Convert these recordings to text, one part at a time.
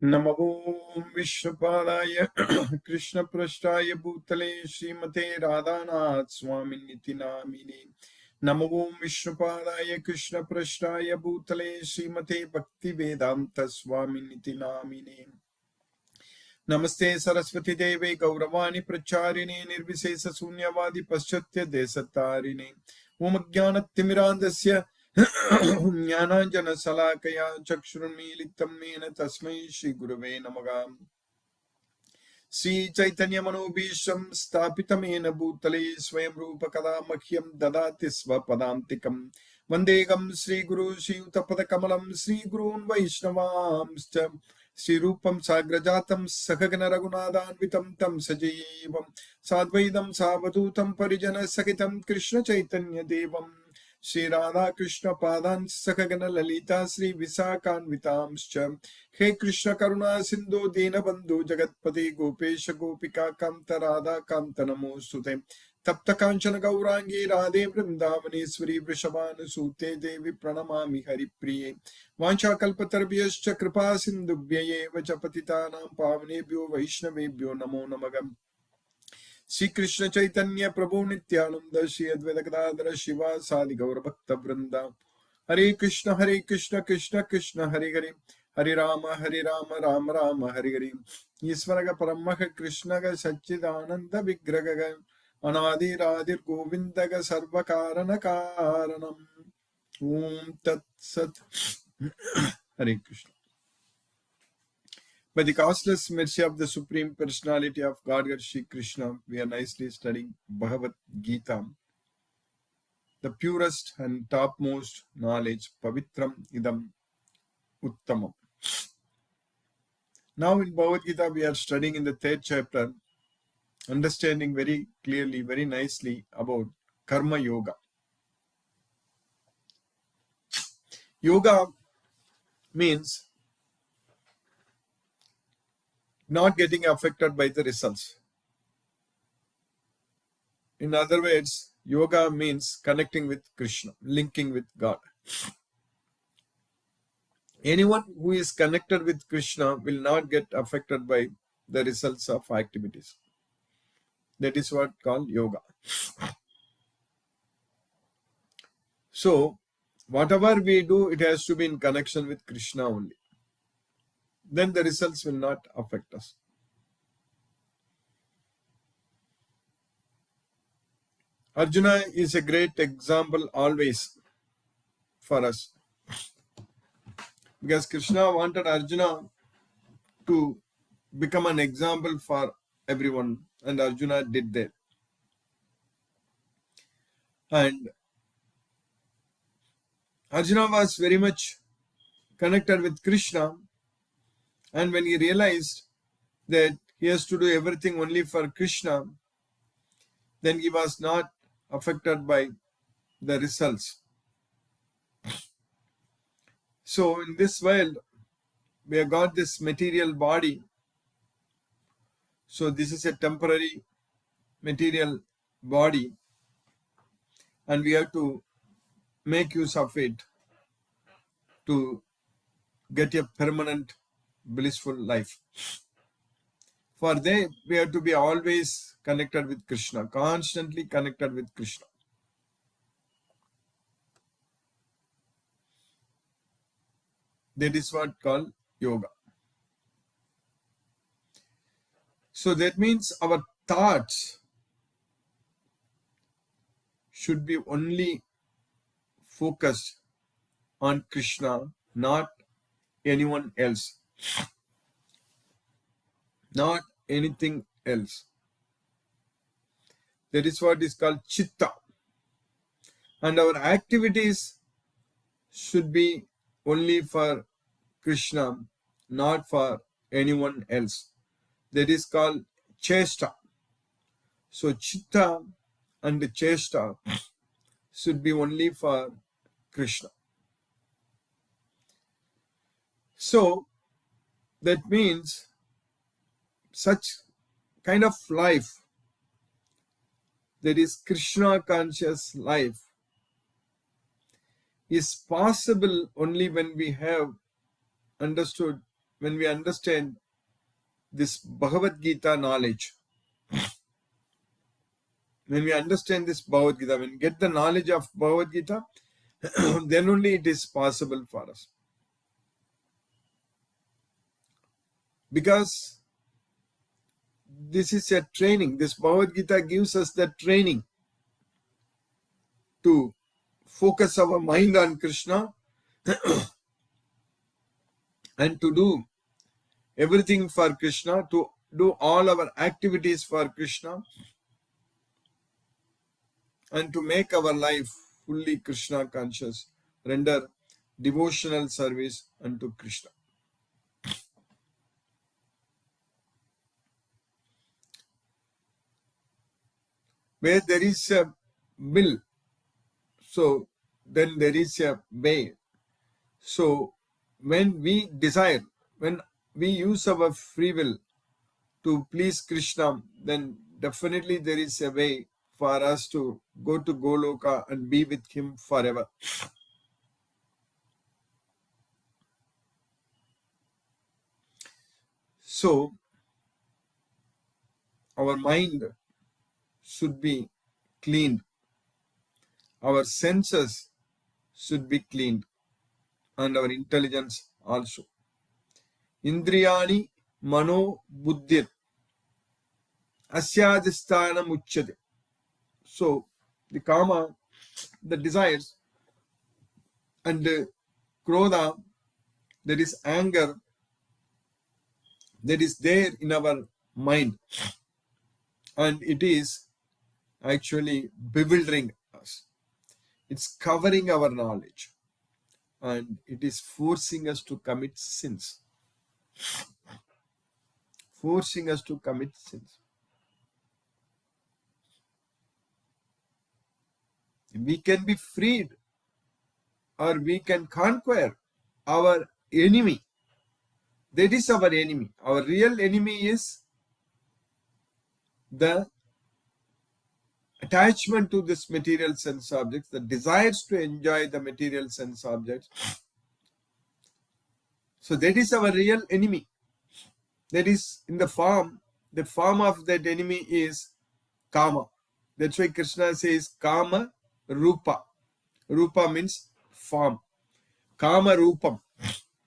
Namo Vishnupadaya Krishna Prasthaya Bhutale Srimate Radhanath Swami Niti Namine. Namo Vishnupadaya Krishna Prasthaya Bhutale Srimate Bhakti Vedanta Swami Niti Namine. Namaste Saraswati Deve Gauravani Pracharine Nirvisesa Sunyavadi Paschatya Desatarine Umagyanatimirandasya Jnananjana Salakaya Chakshurmilitam Mena Tasmai Shri Gurave Namaha. Sri Chaitanya Manobhisham Stapitamena Bhutale Swayam Rupa Kada Mahyam Dadati Svapadantikam Vandegam Sri Guru Sri Utapada Kamalam Sri Gurun Vaishnavamscha Sri Rupam Sagrajatam Sakagana Raghunathanvitam Tam Sajeevam Sadvaidam Savadutam Parijana Sakitam Krishna Chaitanya Devam Sri Radha Krishna Padan Sakagana Lalita Sri Visakanvitamscha He Krishna Karuna Sindhu Dina Bandhu Jagatpati Gopesha Gopika Kamta Radha Kamta Namostute Tapta Kanchana Gaurangi Radhe Vrindavaneshwari Vrishabhanu Sute Devi Pranamami Hari Priye Vancha Kalpatarvyascha Kripa Sindhubhyaye Vachapatitanam Pavanebhyo Vaishnavebhyo Namo Namagam Sri Krishna Chaitanya Prabhu Nityananda Sri Advaita Gadadhara Shiva Sadi Gaura Bhakta Vrinda Hare Krishna Krishna Krishna Hare Hare Hare Rama Rama Rama Hare Hare Isvaraga Paramaha Krishnaga Satchidananda Vigraga Anadi Radir Govindaga Sarvakarana Karanam Tat Sat Hare Krishna. By the costless mercy of the Supreme Personality of Godhead Shri Krishna, we are nicely studying Bhagavad Gita, the purest and topmost knowledge, Pavitram Idam Uttamam. Now in Bhagavad Gita, we are studying in the third chapter, understanding very clearly, very nicely about Karma Yoga. Yoga means not getting affected by the results. In other words, yoga means connecting with Krishna, linking with God. Anyone who is connected with Krishna will not get affected by the results of activities. That is what called yoga. So, whatever we do, it has to be in connection with Krishna only. Then the results will not affect us. Arjuna is a great example always for us. Because Krishna wanted Arjuna to become an example for everyone, and Arjuna did that. And Arjuna was very much connected with Krishna, and when he realized that he has to do everything only for Krishna, then he was not affected by the results. So in this world, we have got this material body. So this is a temporary material body, and we have to make use of it to get a permanent blissful life. For that, we have to be always connected with Krishna, constantly connected with Krishna. That is what called yoga. So that means our thoughts should be only focused on Krishna, not anyone else, not anything else. That is what is called chitta. And our activities should be only for Krishna, not for anyone else. That is called chesta. So chitta and chesta should be only for Krishna. So that means such kind of life, that is Krishna conscious life, is possible only when we have understood when we understand this Bhagavad Gita knowledge, when we understand this Bhagavad Gita, when we get the knowledge of Bhagavad Gita, then only it is possible for us. Because this is a training. This Bhagavad Gita gives us the training to focus our mind on Krishna and to do everything for Krishna, to do all our activities for Krishna, and to make our life fully Krishna conscious, render devotional service unto Krishna. Where there is a will, so then there is a way. So when we desire, when we use our free will to please Krishna, then definitely there is a way for us to go to Goloka and be with him forever. So our mind should be cleaned. Our senses should be cleaned, and our intelligence also. Indriyani mano buddhir asyadhisthana muchyate. So the kama, the desires, and the krodha, that is anger, that is there in our mind, and it is actually bewildering us. It's covering our knowledge, and it is forcing us to commit sins. Forcing us to commit sins. We can be freed, or we can conquer our enemy. That is our enemy. Our real enemy is the attachment to this material sense objects, the desires to enjoy the material sense objects. So that is our real enemy. That is in the form of that enemy is kama. That's why Krishna says kama rupa. Rupa means form. Kama rupam.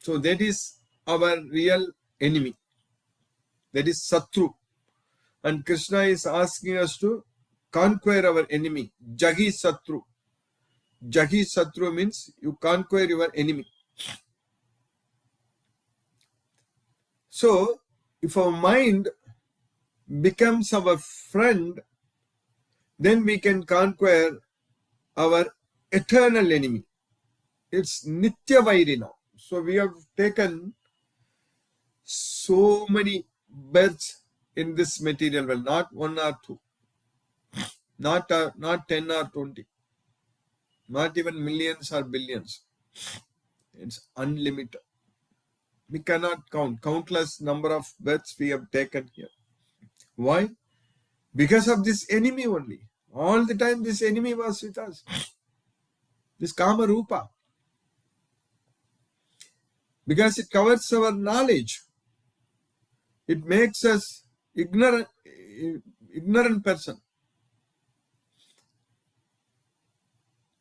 So that is our real enemy. That is Satru. And Krishna is asking us to conquer our enemy. Jagi Satru. Jagi Satru means you conquer your enemy. So, if our mind becomes our friend, then we can conquer our eternal enemy. It's Nitya Vairina. So, we have taken so many births in this material world, not one or two, not 10 or 20, not even millions or billions. It's unlimited. We cannot count. Countless number of births we have taken here. Why? Because of this enemy only. All the time this enemy was with us. This Kama Rupa. Because it covers our knowledge. It makes us ignorant person.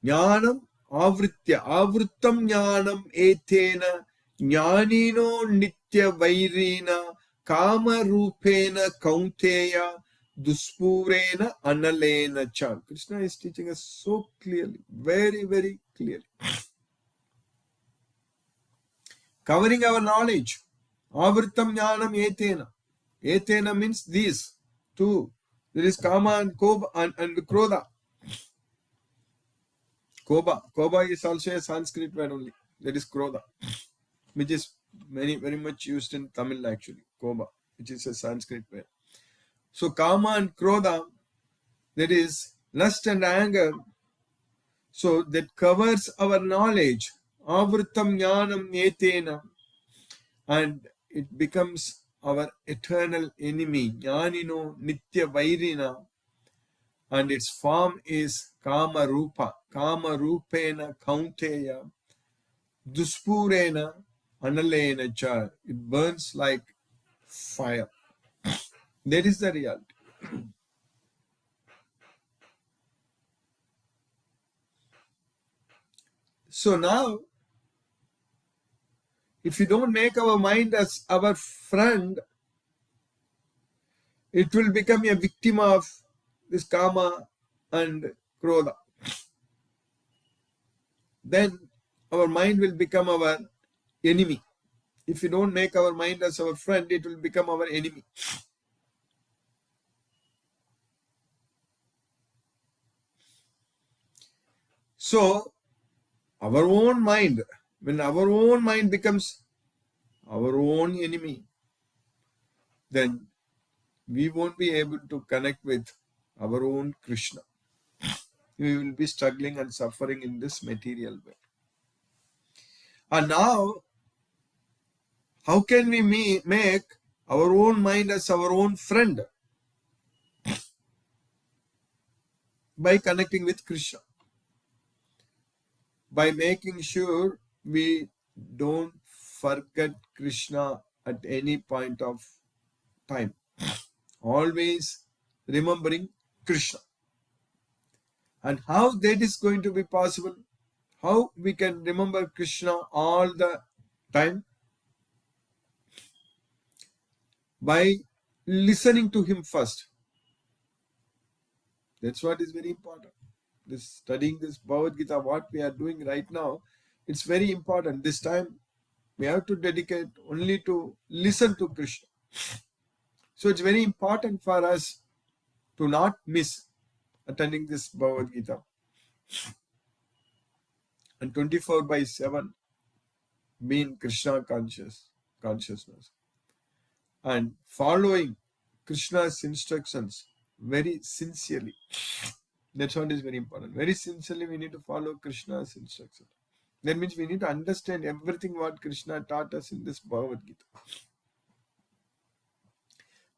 Jnanam avritya. Avrittam jnanam etena jnanino nitya vairina kama rupena kaunteya duspurena analena cha. Krishna is teaching us so clearly, very, very clearly. Covering our knowledge. Avrittam jnanam etena. Etena means these two. There is kama and koba and krodha. Koba. Koba is also a Sanskrit word only. That is krodha, which is very much used in Tamil actually. Koba, which is a Sanskrit word. So kama and krodha, that is lust and anger. So that covers our knowledge. Avrittam jnanam etena. And it becomes our eternal enemy. Jnanino nitya vairina. And its form is Kama Rupa. Kama Rupena Kaunteya. Duspurena Analena cha, it burns like fire. That is the reality. So now, if we don't make our mind as our friend, it will become a victim of this kama and krodha. Then our mind will become our enemy. If we don't make our mind as our friend, it will become our enemy. So, our own mind, when our own mind becomes our own enemy, then we won't be able to connect with our own Krishna. We will be struggling and suffering in this material way. And now, how can we make our own mind as our own friend? By connecting with Krishna. By making sure we don't forget Krishna at any point of time. Always remembering Krishna. And how that is going to be possible? How we can remember Krishna all the time? By listening to him first. That's what is very important. This studying this Bhagavad Gita, what we are doing right now, it's very important. This time we have to dedicate only to listen to Krishna. So it's very important for us to not miss attending this Bhagavad Gita. And 24/7 being Krishna consciousness. And following Krishna's instructions very sincerely. That's what is very important. Very sincerely we need to follow Krishna's instructions. That means we need to understand everything what Krishna taught us in this Bhagavad Gita.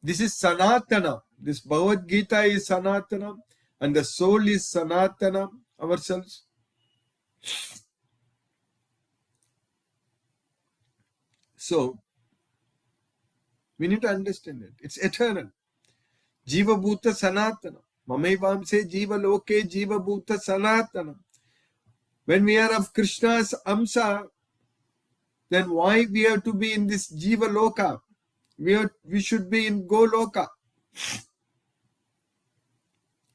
This is Sanatana. This Bhagavad Gita is Sanatana and the soul is Sanatana, ourselves. So, we need to understand it. It's eternal. Jiva Bhuta Sanatana. Mamevamse Jiva Loke Jiva Bhuta Sanatana. When we are of Krishna's Amsa, then why we have to be in this Jiva Loka? We should be in Goloka.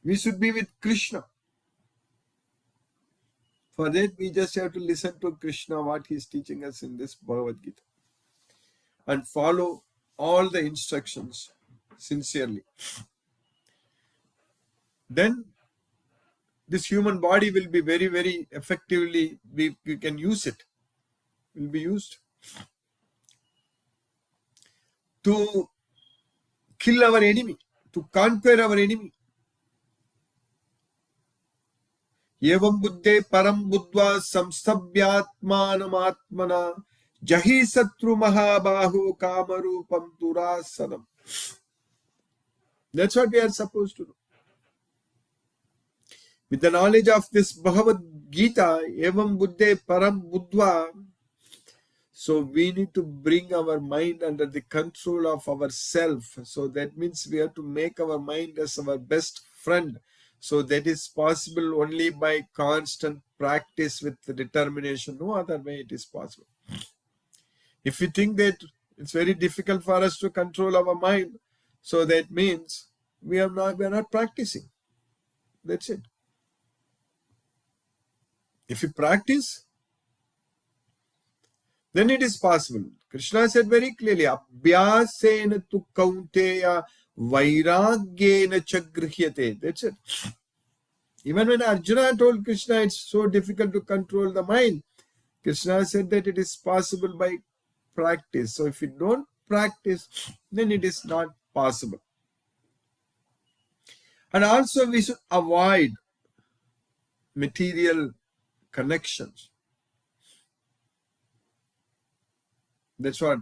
We should be with Krishna. For that, we just have to listen to Krishna, what he is teaching us in this Bhagavad Gita. And follow all the instructions sincerely. Then, this human body will be very, very effectively, we can use it. Will be used to kill our enemy, to conquer our enemy. Evam buddhe param buddva samstabhyatmanam jahi satru mahabahu kamarupam turasanam. That's what we are supposed to do. With the knowledge of this Bhagavad Gita, evam buddhe param buddva, so we need to bring our mind under the control of ourself. So that means we have to make our mind as our best friend. So that is possible only by constant practice with the determination. No other way it is possible. If we think that it's very difficult for us to control our mind, so that means we are not practicing. That's it. If you practice, then it is possible. Krishna said very clearly, Abhyasena tu kaunteya vairagyena chagrihyate. That's it. Even when Arjuna told Krishna it's so difficult to control the mind, Krishna said that it is possible by practice. So if you don't practice, then it is not possible. And also we should avoid material connections. That's what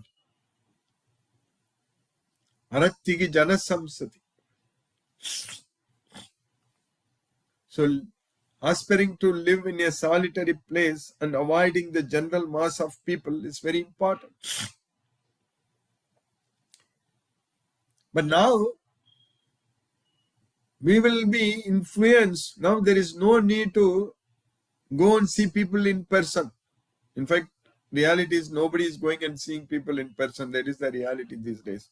Arattigi Jana Samsati. So aspiring to live in a solitary place and avoiding the general mass of people is very important. But now we will be influenced. Now there is no need to go and see people in person. In fact, reality is nobody is going and seeing people in person. That is the reality these days.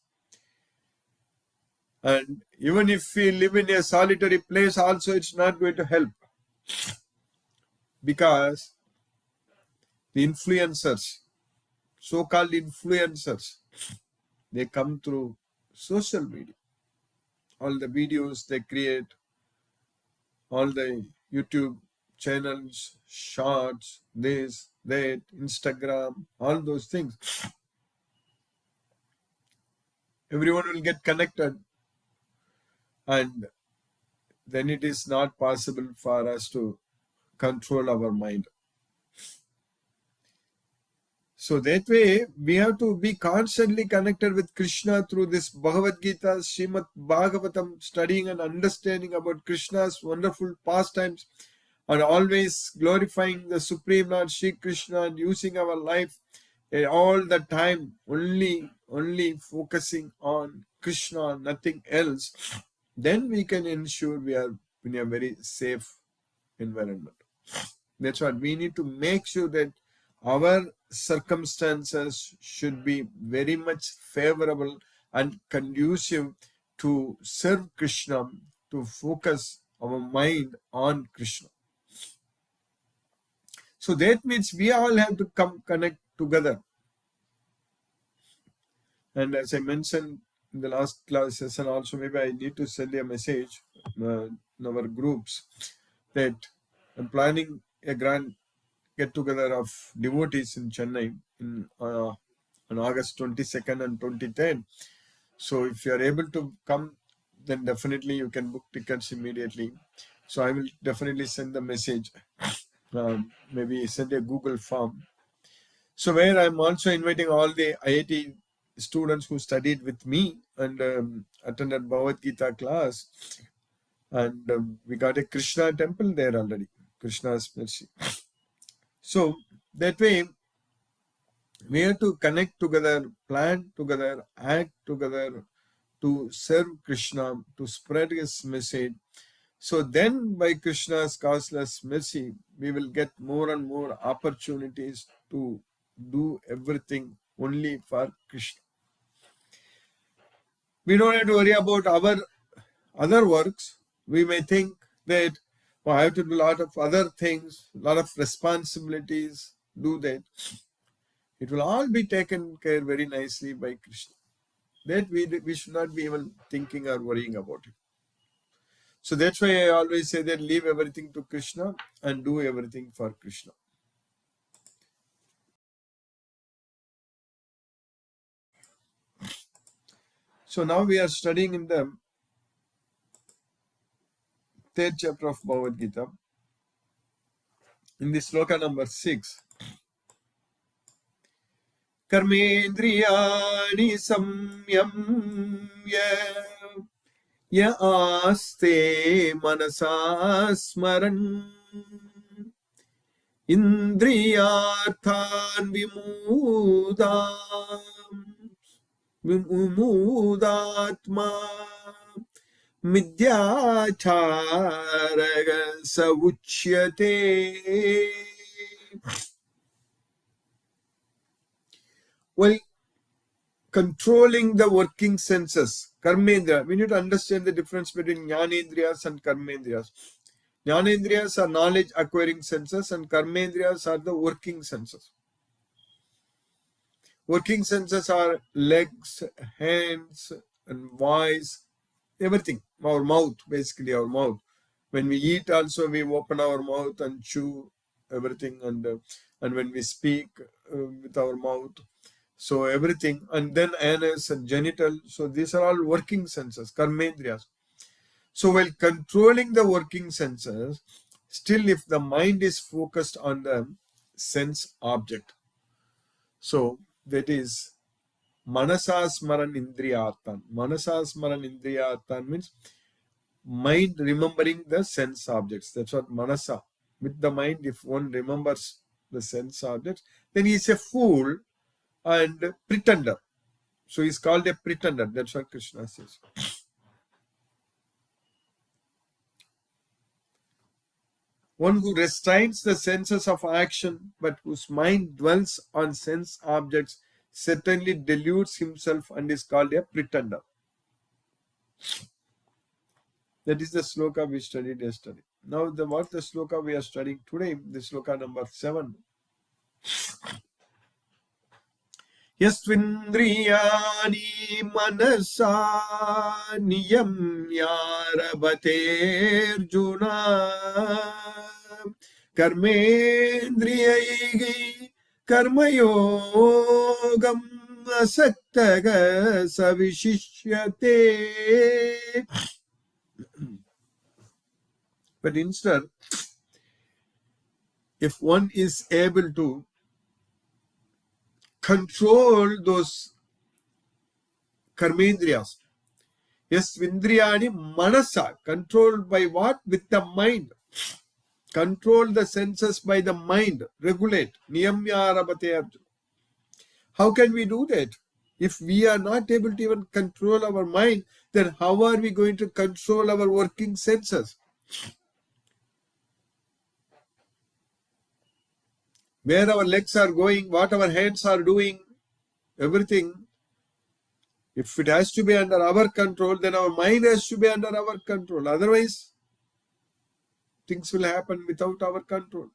And even if we live in a solitary place also, it's not going to help, because the influencers, so-called influencers, they come through social media. All the videos they create, all the YouTube channels, shorts, this, that, Instagram, all those things. Everyone will get connected, and then it is not possible for us to control our mind. So that way, we have to be constantly connected with Krishna through this Bhagavad Gita, Srimad Bhagavatam, studying and understanding about Krishna's wonderful pastimes, and always glorifying the Supreme Lord Shri Krishna, and using our life all the time only focusing on Krishna, nothing else. Then we can ensure we are in a very safe environment. That's what we need to make sure, that our circumstances should be very much favorable and conducive to serve Krishna, to focus our mind on Krishna. So that means we all have to come connect together. And as I mentioned in the last class session also, maybe I need to send a message in our groups that I'm planning a grand get-together of devotees in Chennai on August 22nd and 23rd. So if you are able to come, then definitely you can book tickets immediately. So I will definitely send the message, maybe send a Google form. So where I'm also inviting all the IIT students who studied with me and attended Bhagavad Gita class. And we got a Krishna temple there already, Krishna's mercy. So that way, we have to connect together, plan together, act together to serve Krishna, to spread his message. So then by Krishna's causeless mercy, we will get more and more opportunities to do everything only for Krishna. We don't have to worry about our other works. We may think that, I have to do a lot of other things, a lot of responsibilities, do that. It will all be taken care very nicely by Krishna. That we should not be even thinking or worrying about it. So that's why I always say that leave everything to Krishna and do everything for Krishna. So now we are studying in the third chapter of Bhagavad Gita. In the sloka number 6. Karmendriyani samyamya ya aste manasa smaran indriyarthan vimudatma midyacharaga sauchyate. Well, controlling the working senses, karmendriya. We need to understand the difference between jnanendriyas and karmendriyas. Jnanendriyas are knowledge acquiring senses, and karmendriyas are the working senses. Working senses are legs, hands, and voice, everything. Our mouth, basically our mouth. When we eat also, we open our mouth and chew everything, and when we speak with our mouth. So everything, and then anus and genital. So these are all working senses, karmendriyas. So while controlling the working senses, still if the mind is focused on the sense object, so that is manasasmaran indriyarthan. Manasasmaran indriyarthan means mind remembering the sense objects. That's what manasa. With the mind, if one remembers the sense objects, then he is a fool and pretender. So he's called a pretender. That's what Krishna says. One who restrains the senses of action but whose mind dwells on sense objects certainly deludes himself and is called a pretender. That is the sloka we studied yesterday. Now, what the sloka we are studying today, the sloka number 7. Yastvindriyani manasa niyamyarabhaterjuna karmendriyaihi karmayogam asaktaga savishishyate. But instead, if one is able to control those karmendriyas, yes, vindriyani manasa, controlled by what? With the mind. Control the senses by the mind. Regulate. Niyamyarabhate Arjuna. How can we do that? If we are not able to even control our mind, then how are we going to control our working senses? Where our legs are going, what our hands are doing, everything. If it has to be under our control, then our mind has to be under our control. Otherwise, things will happen without our control.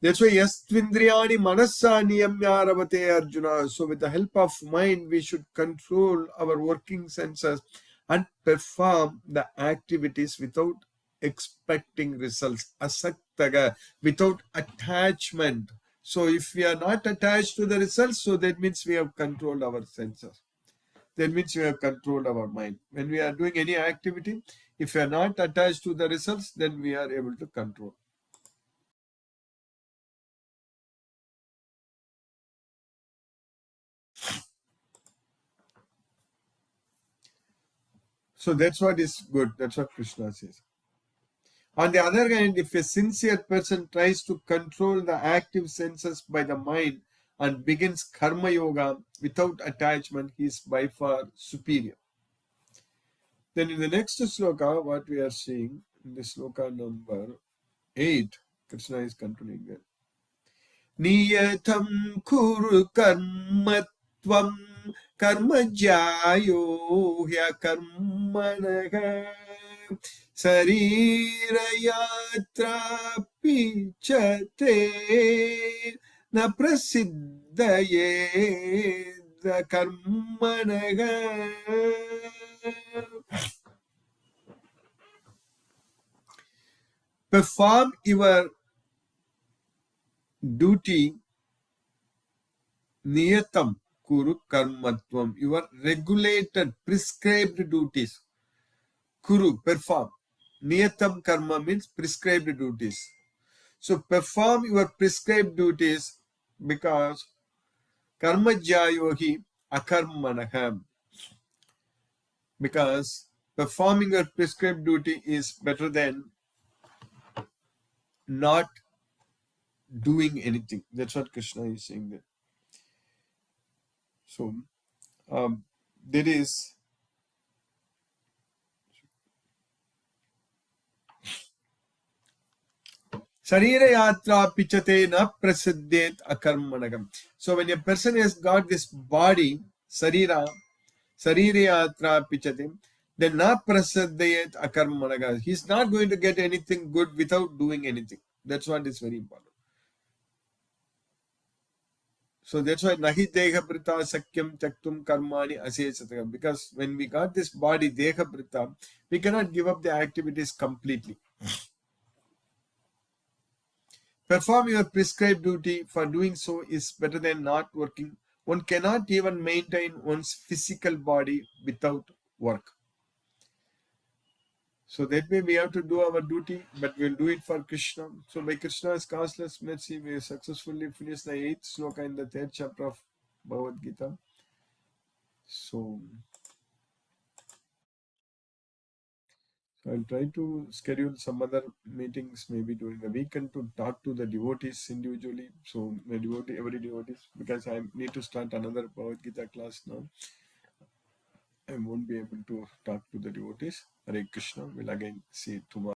That's why Yastvindriyani manasa niyamyaravate Arjuna. So with the help of mind, we should control our working senses and perform the activities without expecting results. Asaktaga, without attachment. So if we are not attached to the results, so that means we have controlled our senses. That means we have controlled our mind. When we are doing any activity, if we are not attached to the results, then we are able to control. So that's what is good. That's what Krishna says. On the other hand, if a sincere person tries to control the active senses by the mind and begins karma yoga without attachment, he is by far superior. Then in the next sloka, what we are seeing, in the sloka number 8, Krishna is continuing there. Niyatam kuru karmatvam karmajyayo hya karmanaga sarirayatra pichate na prasiddhaye karmanaga. Perform your duty, niyatam kuru karmatvam, your regulated, prescribed duties. Kuru, perform. Niyatam karma means prescribed duties. So perform your prescribed duties because karma jayohi akarmanaham. Because performing your prescribed duty is better than not doing anything. That's what Krishna is saying there. So there is Sharira yatra pichate na prasiddhet akarmanagam. So when a person has got this body, sarira yatra pichate, then na prasiddhet akarmanagam. He's not going to get anything good without doing anything. That's what is very important. So that's why nahi deha prita sakyam taktum karmani asesatagam. Because when we got this body, deha prita, we cannot give up the activities completely. Perform your prescribed duty. For doing so is better than not working. One cannot even maintain one's physical body without work. So that way we have to do our duty, but we'll do it for Krishna. So by Krishna's causeless mercy, we successfully finished the 8th sloka in the 3rd chapter of Bhagavad Gita. So I'll try to schedule some other meetings maybe during the weekend to talk to the devotees individually. So my devotee, every devotees, because I need to start another Bhagavad Gita class now. I won't be able to talk to the devotees. Hare Krishna. We'll again see tomorrow.